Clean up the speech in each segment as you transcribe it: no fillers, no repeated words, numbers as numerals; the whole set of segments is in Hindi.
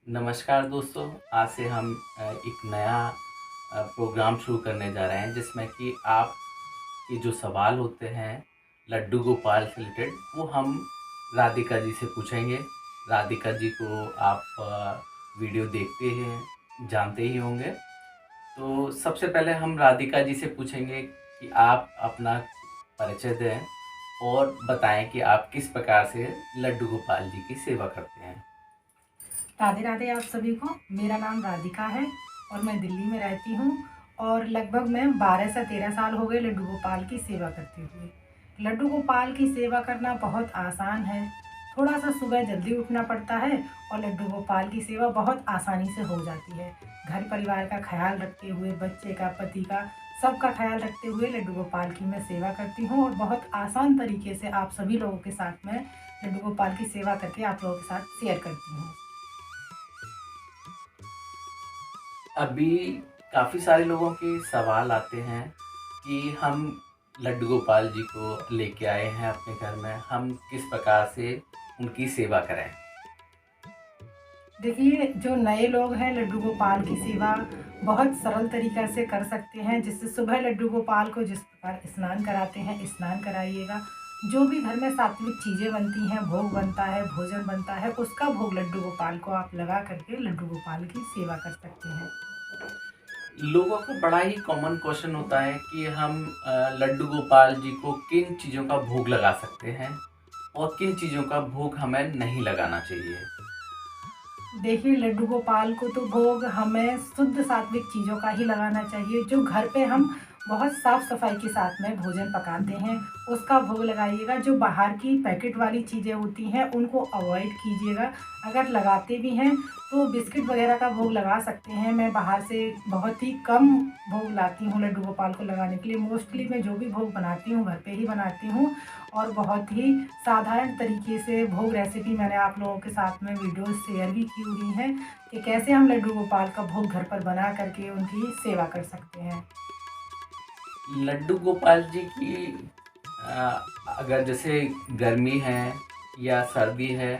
नमस्कार दोस्तों, आज से हम एक नया प्रोग्राम शुरू करने जा रहे हैं जिसमें कि आपके जो सवाल होते हैं लड्डू गोपाल से रिलेटेड वो हम राधिका जी से पूछेंगे। राधिका जी को आप वीडियो देखते हैं जानते ही होंगे। तो सबसे पहले हम राधिका जी से पूछेंगे कि आप अपना परिचय दें और बताएं कि आप किस प्रकार से लड्डू गोपाल जी की सेवा करते हैं। राधे राधे आप सभी को। मेरा नाम राधिका है और मैं दिल्ली में रहती हूँ और लगभग मैं 12 से 13 साल हो गए लड्डू गोपाल की सेवा करते हुए। लड्डू गोपाल की सेवा करना बहुत आसान है। थोड़ा सा सुबह जल्दी उठना पड़ता है और लड्डू गोपाल की सेवा बहुत आसानी से हो जाती है। घर परिवार का ख्याल रखते हुए, बच्चे का, पति का, सबका ख्याल रखते हुए लड्डू गोपाल की मैं सेवा करती हूँ और बहुत आसान तरीके से आप सभी लोगों के साथ में लड्डू गोपाल की सेवा करके आप लोगों के साथ शेयर करती हूँ। अभी काफ़ी सारे लोगों के सवाल आते हैं कि हम लड्डू गोपाल जी को लेके आए हैं अपने घर में, हम किस प्रकार से उनकी सेवा करें। देखिए, जो नए लोग हैं लड्डू गोपाल की सेवा बहुत सरल तरीक़ा से कर सकते हैं। जिससे सुबह लड्डू गोपाल को जिस प्रकार स्नान कराते हैं, स्नान कराइएगा। जो भी घर में सात्विक चीज़ें बनती हैं, भोग बनता है, भोजन बनता है, उसका भोग लड्डू गोपाल को आप लगा करके लड्डू गोपाल की सेवा कर सकते हैं। लोगों का बड़ा ही कॉमन क्वेश्चन होता है कि हम लड्डू गोपाल जी को किन चीज़ों का भोग लगा सकते हैं और किन चीज़ों का भोग हमें नहीं लगाना चाहिए। देखिए, लड्डू गोपाल को तो भोग हमें शुद्ध सात्विक चीज़ों का ही लगाना चाहिए। जो घर पे हम बहुत साफ़-सफ़ाई के साथ में भोजन पकाते हैं, उसका भोग लगाइएगा। जो बाहर की पैकेट वाली चीज़ें होती हैं, उनको अवॉइड कीजिएगा। अगर लगाते भी हैं, तो बिस्किट वग़ैरह का भोग लगा सकते हैं। मैं बाहर से बहुत ही कम भोग लाती हूँ लड्डू गोपाल को लगाने के लिए। मोस्टली मैं जो भी भोग बनाती हूँ, घर पे ही बनाती हूँ और बहुत ही साधारण तरीके से भोग रेसिपी मैंने आप लोगों के साथ में वीडियोज़ शेयर भी की हुई हैं कि कैसे हम लड्डू गोपाल का भोग घर पर बना करके उनकी सेवा कर सकते हैं। लड्डू गोपाल जी की अगर जैसे गर्मी है या सर्दी है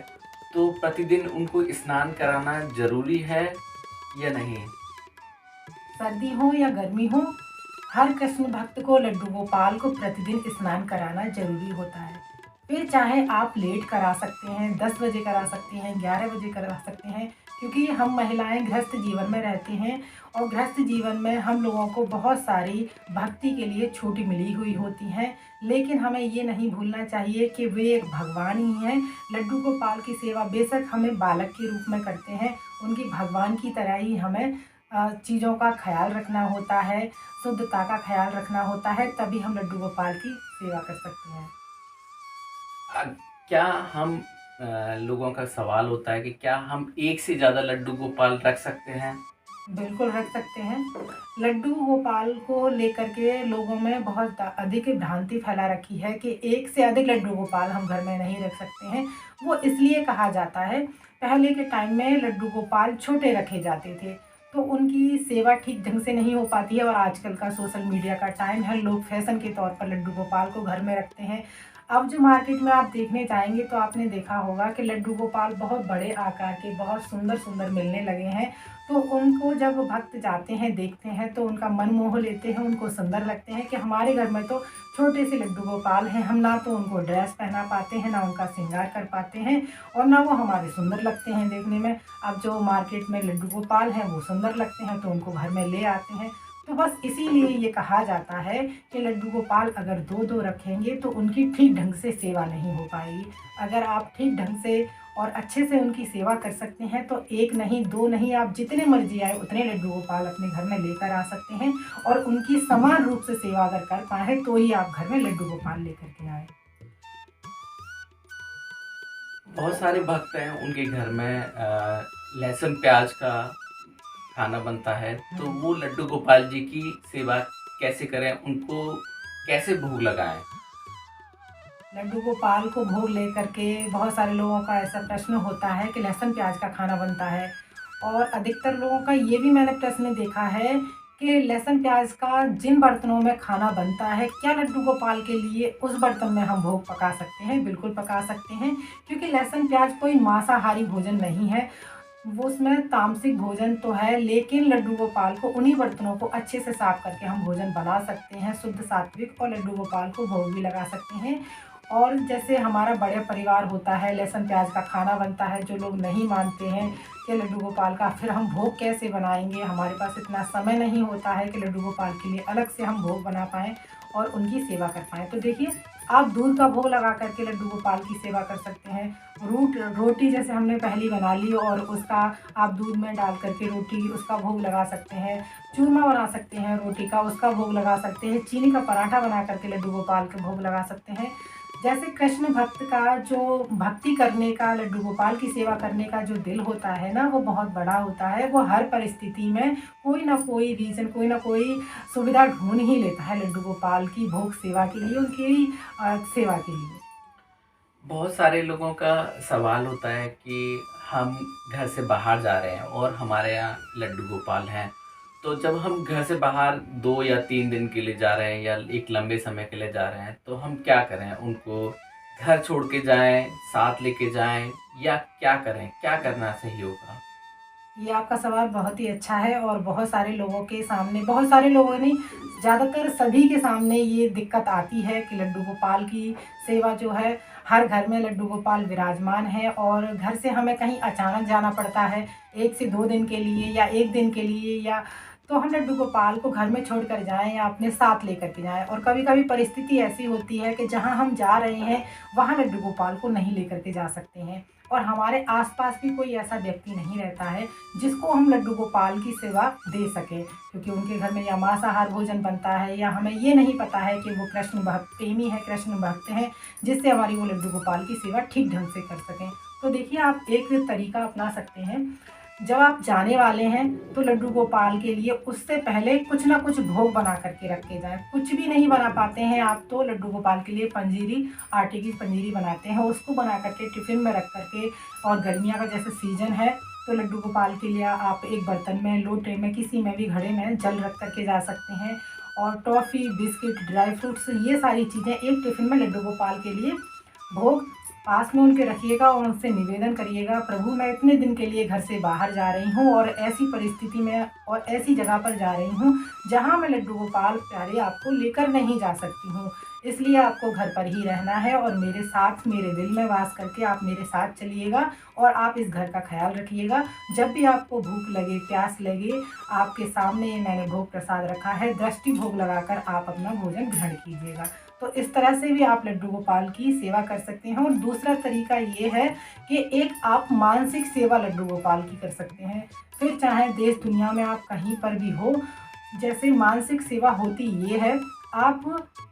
तो प्रतिदिन उनको स्नान कराना ज़रूरी है या नहीं? सर्दी हो या गर्मी हो, हर कृष्ण भक्त को लड्डू गोपाल को प्रतिदिन स्नान कराना ज़रूरी होता है। फिर चाहे आप लेट करा सकते हैं, 10 बजे करा सकते हैं, 11 बजे करा सकते हैं, क्योंकि हम महिलाएँ गृहस्थ जीवन में रहते हैं और गृहस्थ जीवन में हम लोगों को बहुत सारी भक्ति के लिए छूट मिली हुई होती हैं। लेकिन हमें ये नहीं भूलना चाहिए कि वे एक भगवान ही हैं। लड्डू गोपाल की सेवा बेशक हमें बालक के रूप में करते हैं, उनकी भगवान की तरह ही हमें चीज़ों का ख़्याल रखना होता है, शुद्धता का ख़्याल रखना होता है, तभी हम लड्डू गोपाल की सेवा कर सकते हैं। अ, क्या हम लोगों का सवाल होता है कि क्या हम एक से ज़्यादा लड्डू गोपाल रख सकते हैं? बिल्कुल रख सकते हैं। लड्डू गोपाल को लेकर के लोगों में बहुत अधिक भ्रांति फैला रखी है कि एक से अधिक लड्डू गोपाल हम घर में नहीं रख सकते हैं। वो इसलिए कहा जाता है, पहले के टाइम में लड्डू गोपाल छोटे रखे जाते थे, तो उनकी सेवा ठीक ढंग से नहीं हो पाती है और आजकल का सोशल मीडिया का टाइम है, लोग फैशन के तौर पर लड्डू गोपाल को घर में रखते हैं। अब जो मार्केट में आप देखने जाएँगे तो आपने देखा होगा कि लड्डू गोपाल बहुत बड़े आकार के, बहुत सुंदर-सुंदर मिलने लगे हैं। तो उनको जब भक्त जाते हैं, देखते हैं तो उनका मन मोह लेते हैं, उनको सुंदर लगते हैं कि हमारे घर में तो छोटे से लड्डू गोपाल हैं, हम ना तो उनको ड्रेस पहना पाते हैं, ना उनका श्रृंगार कर पाते हैं और ना वो हमारे सुंदर लगते हैं देखने में। अब जो मार्केट में लड्डू गोपाल हैं, वो सुंदर लगते हैं तो उनको घर में ले आते हैं। तो बस इसीलिए ये कहा जाता है कि लड्डू गोपाल अगर 2-2 रखेंगे तो उनकी ठीक ढंग से सेवा नहीं हो पाएगी। अगर आप ठीक ढंग से और अच्छे से उनकी सेवा कर सकते हैं तो 1 नहीं, 2 नहीं, आप जितने मर्ज़ी आए उतने लड्डू गोपाल अपने घर में लेकर आ सकते हैं और उनकी समान रूप से सेवा अगर कर पाएँ तो ही आप घर में लड्डू गोपाल लेकर के आएँ। बहुत सारे भक्त हैं उनके घर में लहसुन प्याज का खाना बनता है, तो हुँ। वो लड्डू गोपाल जी की सेवा कैसे करें? उनको कैसे भोग लगाएँ? लड्डू गोपाल को भोग लेकर के बहुत सारे लोगों का ऐसा प्रश्न होता है कि लहसुन प्याज का खाना बनता है और अधिकतर लोगों का ये भी मैंने प्रश्न देखा है कि लहसुन प्याज का जिन बर्तनों में खाना बनता है, क्या लड्डू गोपाल के लिए उस बर्तन में हम भोग पका सकते हैं? बिल्कुल पका सकते हैं, क्योंकि लहसुन प्याज कोई मांसाहारी भोजन नहीं है। वो उसमें तामसिक भोजन तो है, लेकिन लड्डू गोपाल को उन्हीं बर्तनों को अच्छे से साफ करके हम भोजन बना सकते हैं शुद्ध सात्विक, और लड्डू गोपाल को भोग भी लगा सकते हैं। और जैसे हमारा बड़े परिवार होता है, लहसुन प्याज का खाना बनता है, जो लोग नहीं मानते हैं कि लड्डू गोपाल का फिर हम भोग कैसे बनाएंगे, हमारे पास इतना समय नहीं होता है कि लड्डू गोपाल के लिए अलग से हम भोग बना पाएँ और उनकी सेवा कर पाएँ। तो देखिए, आप दूध का भोग लगा करके लड्डू गोपाल की सेवा कर सकते हैं। रोटी जैसे हमने पहली बना ली और उसका आप दूध में डाल करके रोटी उसका भोग लगा सकते हैं। चूरमा बना सकते हैं रोटी का, उसका भोग लगा सकते हैं। चीनी का पराठा बना करके लड्डू गोपाल के भोग लगा सकते हैं। जैसे कृष्ण भक्त का जो भक्ति करने का, लड्डू गोपाल की सेवा करने का जो दिल होता है ना, वो बहुत बड़ा होता है। वो हर परिस्थिति में कोई ना कोई रीज़न, कोई ना कोई सुविधा ढूँढ ही लेता है लड्डू गोपाल की भोग सेवा के लिए, उनकी सेवा के लिए। बहुत सारे लोगों का सवाल होता है कि हम घर से बाहर जा रहे हैं और हमारे यहाँ लड्डू गोपाल हैं, तो जब हम घर से बाहर 2 या 3 दिन के लिए जा रहे हैं या एक लंबे समय के लिए जा रहे हैं, तो हम क्या करें? उनको घर छोड़ के जाएँ, साथ लेके जाएँ या क्या करें? क्या करना सही होगा? ये आपका सवाल बहुत ही अच्छा है और बहुत सारे लोगों के सामने, बहुत सारे लोगों नहीं, ज़्यादातर सभी के सामने ये दिक्कत आती है कि लड्डू गोपाल की सेवा जो है, हर घर में लड्डू गोपाल विराजमान है और घर से हमें कहीं अचानक जाना पड़ता है 1 से 2 दिन के लिए या 1 दिन के लिए, या तो हम लड्डू गोपाल को घर में छोड़कर जाएँ या अपने साथ लेकर के जाएँ। और कभी-कभी परिस्थिति ऐसी होती है कि जहाँ हम जा रहे हैं, वहाँ लड्डू गोपाल को नहीं लेकर के जा सकते हैं और हमारे आस-पास भी कोई ऐसा व्यक्ति नहीं रहता है जिसको हम लड्डू गोपाल की सेवा दे सकें, क्योंकि उनके घर में या मांसाहार भोजन बनता है या हमें ये नहीं पता है कि वो कृष्ण भक्त प्रेमी है, कृष्ण भक्त हैं, जिससे हमारी वो लड्डू गोपाल की सेवा ठीक ढंग से कर सकें। तो देखिए, आप एक तरीका अपना सकते हैं, जब आप जाने वाले हैं तो लड्डू गोपाल के लिए उससे पहले कुछ ना कुछ भोग बना करके रख के जाएँ। कुछ भी नहीं बना पाते हैं आप, तो लड्डू गोपाल के लिए पंजीरी, आटे की पंजीरी बनाते हैं, उसको बना करके टिफ़िन में रख कर के, और गर्मियाँ का जैसे सीज़न है, तो लड्डू गोपाल के लिए आप एक बर्तन में, लोटे में, किसी में भी घड़े में जल रख कर के जा सकते हैं। और टॉफ़ी, बिस्किट, ड्राई फ्रूट्स, ये सारी चीज़ें एक टिफ़िन में लड्डू गोपाल के लिए भोग पास में उनके रखिएगा और उनसे निवेदन करिएगा, प्रभु मैं इतने दिन के लिए घर से बाहर जा रही हूँ और ऐसी परिस्थिति में और ऐसी जगह पर जा रही हूँ जहाँ मैं लड्डू गोपाल प्यारे आपको लेकर नहीं जा सकती हूँ। इसलिए आपको घर पर ही रहना है और मेरे साथ, मेरे दिल में वास करके आप मेरे साथ चलिएगा और आप इस घर का ख़्याल रखिएगा। जब भी आपको भूख लगे, प्यास लगे, आपके सामने मैंने भोग प्रसाद रखा है, दृष्टि भोग लगाकर आप अपना भोजन ग्रहण कीजिएगा। तो इस तरह से भी आप लड्डू गोपाल की सेवा कर सकते हैं। और दूसरा तरीका ये है कि एक आप मानसिक सेवा लड्डू गोपाल की कर सकते हैं। फिर चाहे देश दुनिया में आप कहीं पर भी हो, जैसे मानसिक सेवा होती ये है, आप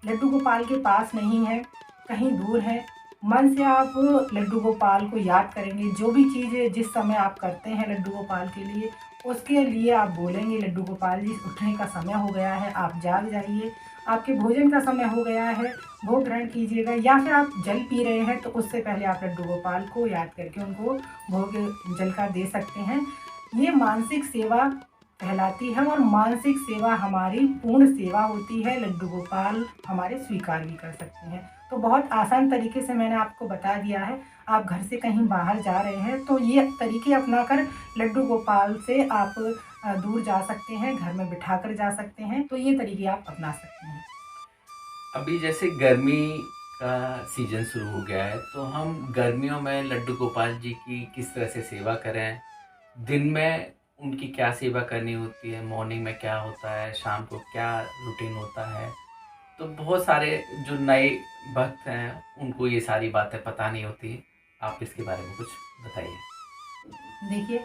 लड्डू गोपाल के पास नहीं हैं, कहीं दूर हैं, मन से आप लड्डू गोपाल को याद करेंगे। जो भी चीज़ जिस समय आप करते हैं लड्डू गोपाल के लिए, उसके लिए आप बोलेंगे, लड्डू गोपाल जी उठने का समय हो गया है, आप जाग जाइए, आपके भोजन का समय हो गया है, भोग ग्रहण कीजिएगा। या फिर आप जल पी रहे हैं तो उससे पहले आप लड्डू गोपाल को याद करके उनको भोग जल का दे सकते हैं। ये मानसिक सेवा कहलाती है और मानसिक सेवा हमारी पूर्ण सेवा होती है, लड्डू गोपाल हमारे स्वीकार भी कर सकते हैं। तो बहुत आसान तरीके से मैंने आपको बता दिया है। आप घर से कहीं बाहर जा रहे हैं तो ये तरीके अपनाकर लड्डू गोपाल से आप दूर जा सकते हैं, घर में बिठाकर जा सकते हैं। तो ये तरीके आप अपना सकते हैं। अभी जैसे गर्मी का सीज़न शुरू हो गया है, तो हम गर्मियों में लड्डू गोपाल जी की किस तरह से सेवा करें? दिन में उनकी क्या सेवा करनी होती है? मॉर्निंग में क्या होता है? शाम को क्या रूटीन होता है? तो बहुत सारे जो नए भक्त हैं, उनको ये सारी बातें पता नहीं होती। आप इसके बारे में कुछ बताइए। देखिए,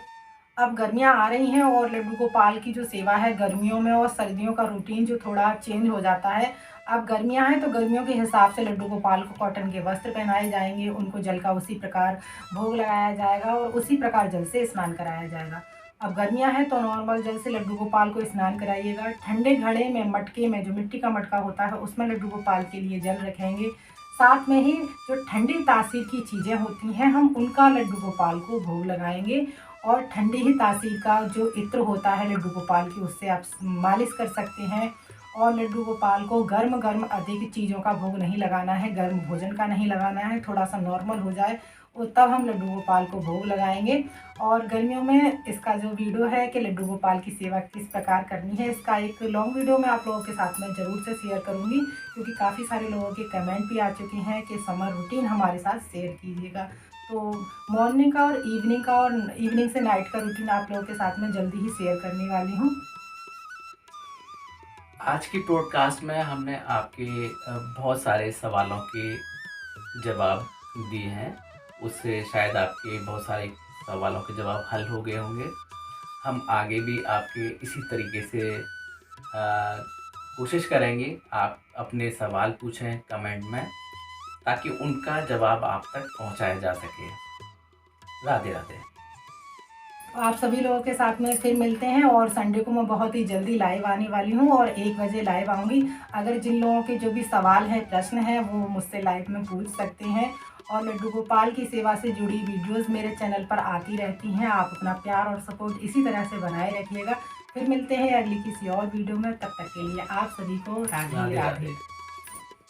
अब गर्मियाँ आ रही हैं और लड्डू गोपाल की जो सेवा है, गर्मियों में और सर्दियों का रूटीन जो थोड़ा चेंज हो जाता है। अब गर्मियाँ हैं तो गर्मियों के हिसाब से लड्डू गोपाल को कॉटन के वस्त्र पहनाए जाएँगे, उनको जल का उसी प्रकार भोग लगाया जाएगा और उसी प्रकार जल से स्नान कराया जाएगा। अब गर्मियाँ हैं तो नॉर्मल जल से लड्डू गोपाल को स्नान कराइएगा। ठंडे घड़े में, मटके में, जो मिट्टी का मटका होता है, उसमें लड्डू गोपाल के लिए जल रखेंगे। साथ में ही जो ठंडी तासीर की चीज़ें होती हैं, हम उनका लड्डू गोपाल को भोग लगाएँगे। और ठंडी ही तासीर का जो इत्र होता है लड्डू गोपाल की, उससे आप मालिश कर सकते हैं। और लड्डू गोपाल को गर्म-गर्म अधिक चीज़ों का भोग नहीं लगाना है, गर्म भोजन का नहीं लगाना है, थोड़ा-सा नॉर्मल हो जाए तब हम लड्डू गोपाल को भोग लगाएंगे। और गर्मियों में इसका जो वीडियो है कि लड्डू गोपाल की सेवा किस प्रकार करनी है, इसका एक लॉन्ग वीडियो मैं आप लोगों के साथ में ज़रूर से शेयर करूँगी, क्योंकि काफ़ी सारे लोगों के कमेंट भी आ चुके हैं कि समर रूटीन हमारे साथ शेयर कीजिएगा। तो मॉर्निंग का और इवनिंग से नाइट का रूटीन आप लोगों के साथ में जल्दी ही शेयर करने वाली हूँ। आज की पॉडकास्ट में हमने आपके बहुत सारे सवालों के जवाब दिए हैं। उससे शायद आपके बहुत सारे सवालों के जवाब हल हो गए होंगे। हम आगे भी आपके इसी तरीके से कोशिश करेंगे आप अपने सवाल पूछें कमेंट में, ताकि उनका जवाब आप तक पहुंचाया जा सके। राधे राधे। आप सभी लोगों के साथ में फिर मिलते हैं, और संडे को मैं बहुत ही जल्दी लाइव आने वाली हूँ और 1 बजे लाइव आऊँगी। अगर जिन लोगों के जो भी सवाल है, प्रश्न है, वो मुझसे लाइव में पूछ सकते हैं। और लड्डू गोपाल की सेवा से जुड़ी वीडियोस मेरे चैनल पर आती रहती हैं। आप अपना प्यार और सपोर्ट इसी तरह से बनाए रखिएगा। फिर मिलते हैं अगली किसी और वीडियो में। तब तक के लिए आप सभी को राधे राधे राधे। राधे।